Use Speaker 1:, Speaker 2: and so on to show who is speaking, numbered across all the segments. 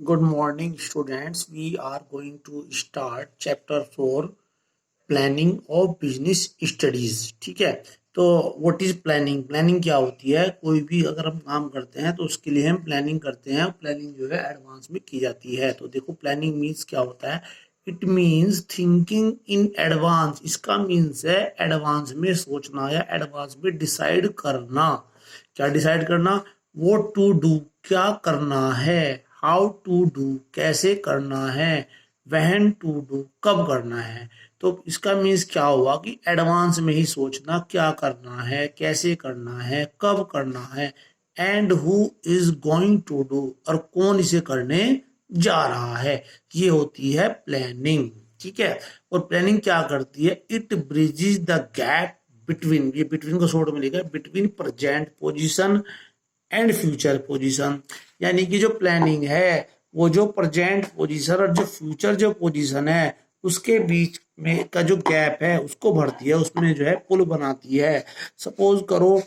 Speaker 1: Good morning, students. We are going to start chapter 4 planning of business studies. ठीक है। तो what is planning क्या होती है? कोई भी अगर हम काम करते हैं तो उसके लिए हम प्लानिंग करते हैं। प्लानिंग जो है एडवांस में की जाती है। तो देखो प्लानिंग मीन्स क्या होता है। It means thinking in advance. इसका मीन्स है एडवांस में सोचना या एडवांस में डिसाइड करना। क्या डिसाइड करना? व्हाट टू डू, क्या करना है। हाउ टू डू, कैसे करना है। व्हेन टू डू, कब करना है। तो इसका मीन्स क्या हुआ कि एडवांस में ही सोचना, क्या करना है, कैसे करना है, कब करना है, and who is going to do, और कौन इसे करने जा रहा है। ये होती है प्लानिंग। ठीक है। और प्लानिंग क्या करती है? It bridges the gap between, ये बिटवीन को शॉर्ट में लिखा है, between present position and future position. यानी कि जो प्लानिंग है वो जो प्रेजेंट पोजीशन और जो फ्यूचर जो पोजीशन है उसके बीच में का जो गैप है उसको भरती है, उसमें जो है पुल बनाती है। सपोज करो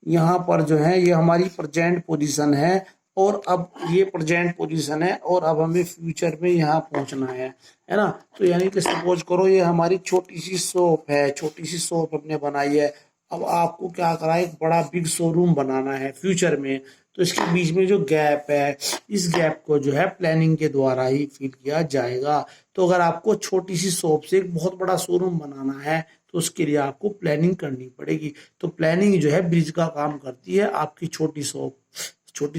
Speaker 1: यहाँ पर जो है ये हमारी प्रेजेंट पोजीशन है और अब ये प्रेजेंट पोजीशन है और अब हमें फ्यूचर में यहाँ पहुंचना है ना। तो यानी कि सपोज करो ये हमारी छोटी सी शॉप है, छोटी सी शॉप हमने बनाई है। अब आपको क्या करा है, एक बड़ा बिग शोरूम बनाना है फ्यूचर में। तो इसके बीच में जो गैप है, इस गैप को जो है प्लानिंग के द्वारा ही फिल किया जाएगा। तो अगर आपको छोटी सी शॉप से एक बहुत बड़ा शोरूम बनाना है तो उसके लिए आपको प्लानिंग करनी पड़ेगी। तो प्लानिंग जो है ब्रिज का काम करती है आपकी छोटी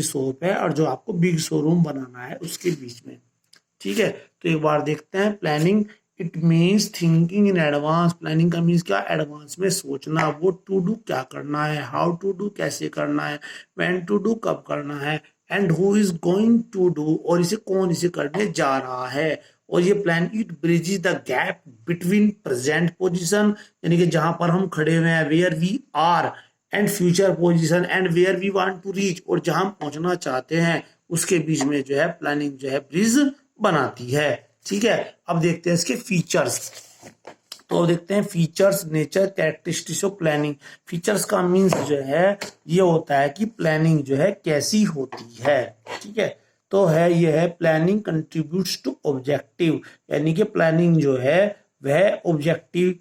Speaker 1: शॉप है और जो आपको बिग शोरूम बनाना है उसके बीच में। ठीक है। तो एक बार देखते हैं planning. It means thinking in advance. Planning का मीन्स क्या? एडवांस में सोचना। वो टू डू, क्या करना है। हाउ टू डू, कैसे करना है। व्हेन टू डू, कब करना है। And who is going to do, और इसे कौन इसे करने जा रहा है। और ये plan it bridges the gap between present position, यानी कि जहां पर हम खड़े हुए हैं, where we are, and future position and where we want to reach, और जहां हम पहुंचना चाहते हैं उसके बीच में जो है प्लानिंग जो है ब्रिज बनाती है। ठीक है। अब देखते हैं इसके फीचर्स। तो अब देखते हैं features, nature, characteristics of planning. Features का मीन्स जो है ये होता है कि प्लानिंग जो है कैसी होती है। ठीक है। तो है ये है प्लानिंग कंट्रीब्यूट्स टू ऑब्जेक्टिव, यानी कि प्लानिंग जो है वह ऑब्जेक्टिव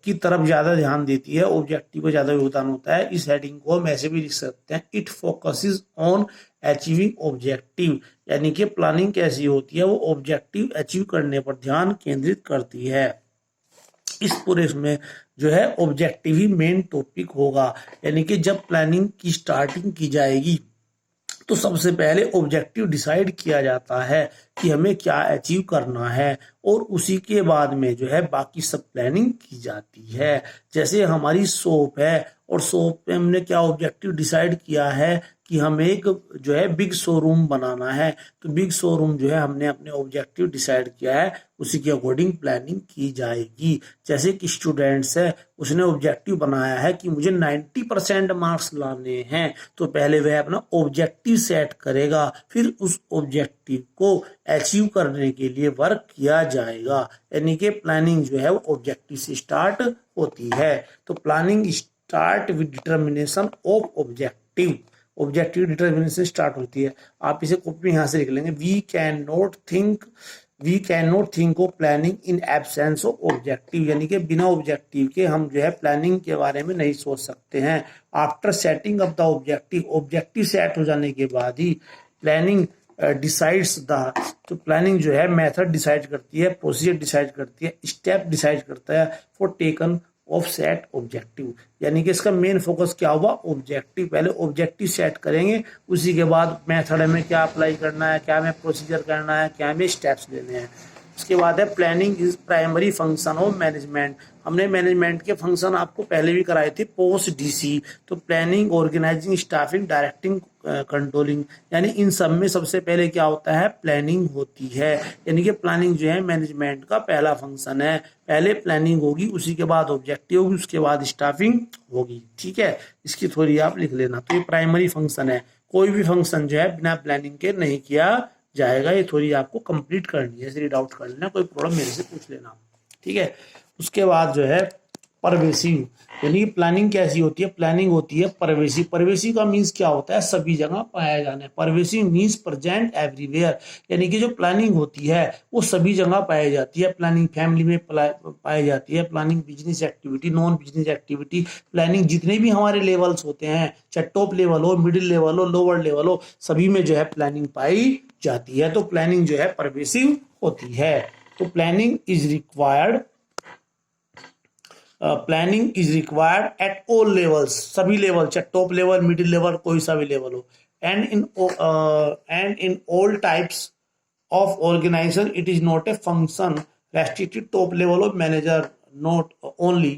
Speaker 1: की तरफ ज्यादा ध्यान देती है, ऑब्जेक्टिव को ज्यादा योगदान होता है। इस हेडिंग को हम ऐसे भी लिख सकते हैं, it focuses on achieving objective, यानी कि प्लानिंग कैसी होती है, वो ऑब्जेक्टिव अचीव करने पर ध्यान केंद्रित करती है। इस पूरे में जो है ऑब्जेक्टिव ही मेन टॉपिक होगा। यानी कि जब प्लानिंग की स्टार्टिंग की जाएगी तो सबसे पहले ऑब्जेक्टिव डिसाइड किया जाता है कि हमें क्या अचीव करना है, और उसी के बाद में जो है बाकी सब प्लानिंग की जाती है। जैसे हमारी शॉप है और शॉप पे हमने क्या ऑब्जेक्टिव डिसाइड किया है कि हमें एक जो है बिग शोरूम बनाना है। तो बिग शोरूम जो है हमने अपने ऑब्जेक्टिव डिसाइड किया है, उसी के अकॉर्डिंग प्लानिंग की जाएगी। जैसे कि स्टूडेंट्स है, उसने ऑब्जेक्टिव बनाया है कि मुझे 90% मार्क्स लाने हैं, तो पहले वह अपना ऑब्जेक्टिव सेट करेगा, फिर उस ऑब्जेक्टिव को अचीव करने के लिए वर्क किया जाएगा। यानी कि प्लानिंग जो है वो ऑब्जेक्टिव से स्टार्ट होती है। तो planning start with determination of objective. Objective determination start होती है। आप इसे कॉपी में यहाँ से लिख लेंगे, we can not think of planning in absence of objective, यानी कि बिना ऑब्जेक्टिव के हम जो है प्लानिंग के बारे में नहीं सोच सकते हैं। After setting up the objective, objective set हो जाने के बाद ही प्लानिंग डिसाइड्स द, तो प्लानिंग जो है मेथड डिसाइड करती है, प्रोसीजर डिसाइड करती है, स्टेप डिसाइड करता है for taken of set objective. यानी कि इसका मेन फोकस क्या हुआ? ऑब्जेक्टिव। पहले ऑब्जेक्टिव सेट करेंगे, उसी के बाद मेथड में क्या अप्लाई करना है, क्या हमें प्रोसीजर करना है, क्या हमें स्टेप्स लेने हैं। उसके बाद है planning is primary function of management. हमने मैनेजमेंट के फंक्शन आपको पहले भी कराए थे पोस्ट डीसी। तो planning, organizing, staffing, directing, controlling, यानी इन सब में सबसे पहले क्या होता है? प्लानिंग होती है। यानी कि प्लानिंग जो है मैनेजमेंट का पहला फंक्शन है। पहले प्लानिंग होगी, उसी के बाद ऑब्जेक्टिव होगी, उसके बाद स्टाफिंग होगी। ठीक है। इसकी थोड़ी आप लिख लेना। तो ये प्राइमरी फंक्शन है। कोई भी फंक्शन जो है बिना प्लानिंग के नहीं किया जाएगा। ये थोड़ी आपको कंप्लीट करनी है, इसलिए डाउट कर लेना, कोई प्रॉब्लम मेरे से पूछ लेना। ठीक है। उसके बाद जो है परवेसिव। यानी कि प्लानिंग कैसी होती है, प्लानिंग होती है परवेसिव। परवेसिव का मीन्स क्या होता है, सभी जगह पाया जाना। परवेसिव मीन्स प्रेजेंट एवरीवेयर, यानी कि जो प्लानिंग होती है वो सभी जगह पाई जाती है। प्लानिंग फैमिली में पाई जाती है, planning business activity, non business activity, planning जितने भी हमारे लेवल्स होते हैं, चाहे टॉप लेवल हो, मिडिल लेवल हो, लोअर लेवल हो, सभी में जो है प्लानिंग पाई जाती है। तो प्लानिंग जो है परवेसिव होती है। तो planning is required, planning is required at all levels, सभी लेवल, चाहे टॉप लेवल, मिडिल लेवल, कोई सा भी लेवल हो। And in all types of organization it is not a function restricted top level of manager, not only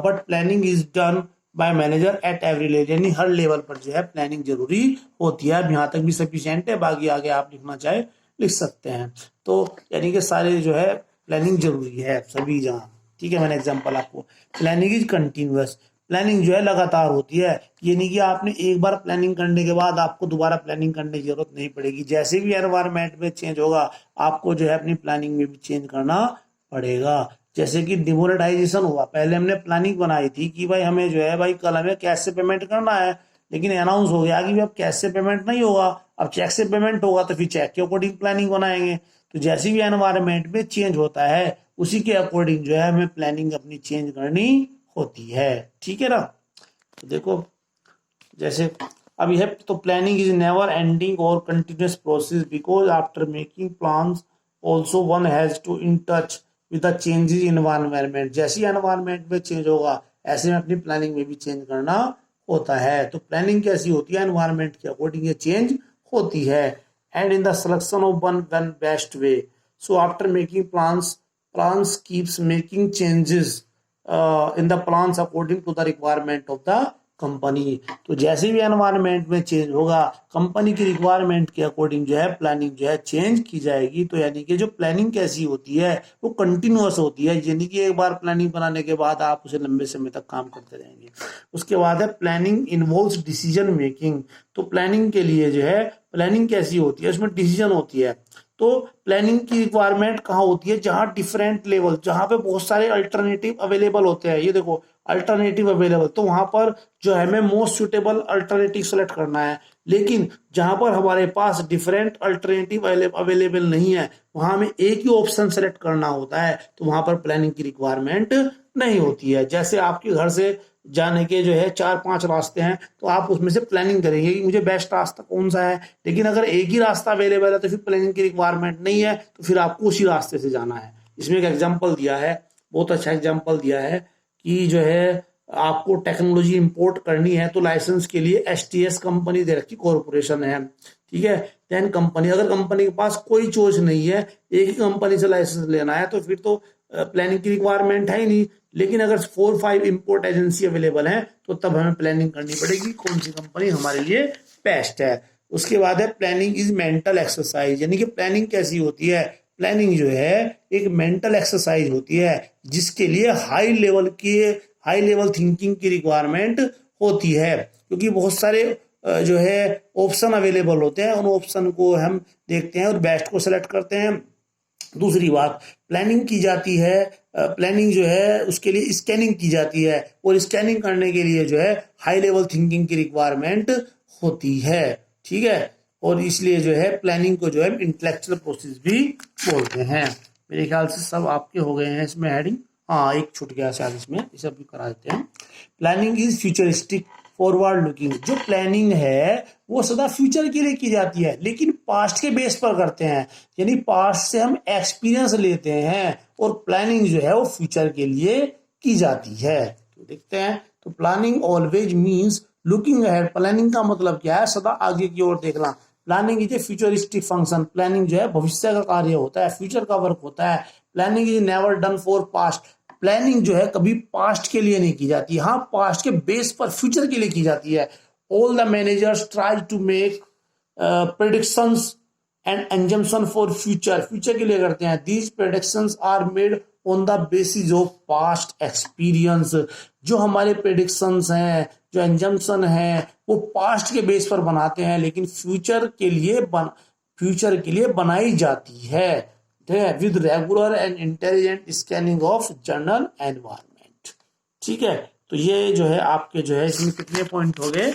Speaker 1: but planning is done by manager at every level, यानी हर level पर जो है planning जरूरी होती है। अब यहाँ तक भी सफिशिएंट है, बाकी आगे आप लिखना चाहे लिख सकते हैं। तो यानी कि सारे जो है प्लानिंग जरूरी है सभी जगह। ठीक है, मैंने एग्जांपल आपको, प्लानिंग इज कंटिन्यूअस, प्लानिंग जो है लगातार होती है। ये नहीं कि आपने एक बार प्लानिंग करने के बाद आपको दोबारा प्लानिंग करने की जरूरत नहीं पड़ेगी। जैसे भी एनवायरमेंट में चेंज होगा आपको जो है अपनी प्लानिंग में भी चेंज करना पड़ेगा। जैसे कि डिमोनेटाइजेशन हुआ, पहले हमने प्लानिंग बनाई थी कि भाई हमें जो है भाई कल हमें कैश से पेमेंट करना है, लेकिन अनाउंस हो गया कि अब कैश से पेमेंट नहीं होगा, अब चेक से पेमेंट होगा, तो फिर चेक के अकॉर्डिंग प्लानिंग बनाएंगे। तो जैसे भी एनवायरमेंट में चेंज होता है उसी के अकॉर्डिंग जो है हमें प्लानिंग अपनी चेंज करनी होती है। ठीक है ना। तो देखो जैसे अब यह, तो प्लानिंग इज नेवर एंडिंग और continuous process, because after making plans also one has to in touch with the changes in environment. जैसे एनवायरमेंट में चेंज होगा ऐसे में अपनी प्लानिंग में भी चेंज करना होता है। तो प्लानिंग कैसी होती है, एनवायरमेंट के अकॉर्डिंग ये चेंज होती है। And in the selection of one best way, so after making plans keeps making changes in the plans according to the requirement of the company. तो जैसे भी एनवायरमेंट में चेंज होगा कंपनी की रिक्वायरमेंट के अकॉर्डिंग जो है प्लानिंग जो है चेंज की जाएगी। तो यानी कि जो प्लानिंग कैसी होती है वो कंटिन्यूअस होती है, यानी कि एक बार प्लानिंग बनाने के बाद आप उसे लंबे समय तक काम करते रहेंगे। उसके बाद है प्लानिंग इन्वॉल्व्स डिसीजन मेकिंग। तो प्लानिंग के लिए जो है, प्लानिंग कैसी होती है, उसमें डिसीजन होती है। तो प्लानिंग की रिक्वायरमेंट कहाँ होती है, जहां डिफरेंट लेवल, जहां पे बहुत सारे अल्टरनेटिव अवेलेबल होते हैं। ये देखो अल्टरनेटिव अवेलेबल, तो वहां पर जो है हमें मोस्ट सुटेबल अल्टरनेटिव सेलेक्ट करना है। लेकिन जहां पर हमारे पास डिफरेंट अल्टरनेटिव अवेलेबल नहीं है वहां हमें एक ही ऑप्शन सेलेक्ट करना होता है, तो वहां पर प्लानिंग की रिक्वायरमेंट नहीं होती है। जैसे आपके घर से जाने के जो है 4-5 रास्ते हैं, तो आप उसमें से प्लानिंग करेंगे कि मुझे बेस्ट रास्ता कौन सा है। लेकिन अगर एक ही रास्ता अवेलेबल है तो फिर प्लानिंग की रिक्वायरमेंट नहीं है, तो फिर आपको उसी रास्ते से जाना है। इसमें एक एग्जाम्पल दिया है, बहुत अच्छा एग्जाम्पल दिया है कि जो है आपको टेक्नोलॉजी इंपोर्ट करनी है तो लाइसेंस के लिए एसटीएस कंपनी दे रखी, कॉर्पोरेशन है। ठीक है, देन कंपनी, अगर कंपनी के पास कोई चॉइस नहीं है, एक ही कंपनी से लाइसेंस लेना है, तो फिर तो प्लानिंग की रिक्वायरमेंट है ही नहीं। लेकिन अगर 4-5 इंपोर्ट एजेंसी अवेलेबल है तो तब हमें प्लानिंग करनी पड़ेगी कौन सी कंपनी हमारे लिए बेस्ट है। उसके बाद है प्लानिंग इज मेंटल एक्सरसाइज, यानी कि प्लानिंग कैसी होती है, प्लानिंग जो है एक मेंटल एक्सरसाइज होती है जिसके लिए हाई लेवल थिंकिंग की रिक्वायरमेंट होती है। क्योंकि बहुत सारे जो है ऑप्शन अवेलेबल होते हैं, उन ऑप्शन को हम देखते हैं और बेस्ट को सिलेक्ट करते हैं। दूसरी बात, प्लानिंग की जाती है, प्लानिंग जो है उसके लिए स्कैनिंग की जाती है, और स्कैनिंग करने के लिए जो है हाई लेवल थिंकिंग की रिक्वायरमेंट होती है। ठीक है, और इसलिए जो है प्लानिंग को जो है इंटेलेक्चुअल प्रोसेस भी बोलते हैं। मेरे ख्याल से सब आपके हो गए हैं इसमें हेडिंग। हाँ, एक छूट गया शायद, इसमें इसे भी करा देते हैं। Planning is futuristic forward looking. जो प्लानिंग है वो सदा फ्यूचर के लिए की जाती है, लेकिन पास्ट के बेस पर करते हैं, यानी पास्ट से हम एक्सपीरियंस लेते हैं, और प्लानिंग जो है वो फ्यूचर के लिए की जाती है। तो देखते हैं, तो planning always means looking ahead. Planning का मतलब क्या है, सदा आगे की ओर देखना। Planning is a futuristic function, planning जो है भविष्य का कार्य होता है, फ्यूचर का वर्क होता है। Planning is never done for past, planning जो है कभी पास्ट के लिए नहीं की जाती, हाँ पास्ट के बेस पर फ्यूचर के लिए की जाती है। All the managers try to make predictions and assumption for future, future के लिए करते हैं। These predictions are made on the basis of past experience. जो हमारे प्रेडिक्शंस हैं, जो एंजम्पशन है, वो पास्ट के बेस पर बनाते हैं, लेकिन फ्यूचर के लिए बनाई जाती है with regular and intelligent scanning of general environment. ठीक है। तो ये जो है आपके जो है इसमें कितने पॉइंट हो गए,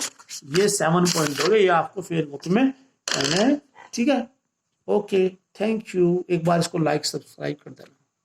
Speaker 1: ये 7 पॉइंट हो गए, ये आपको फेसबुक में मैंने, ठीक है। Okay, thank you. एक बार इसको लाइक सब्सक्राइब कर देना।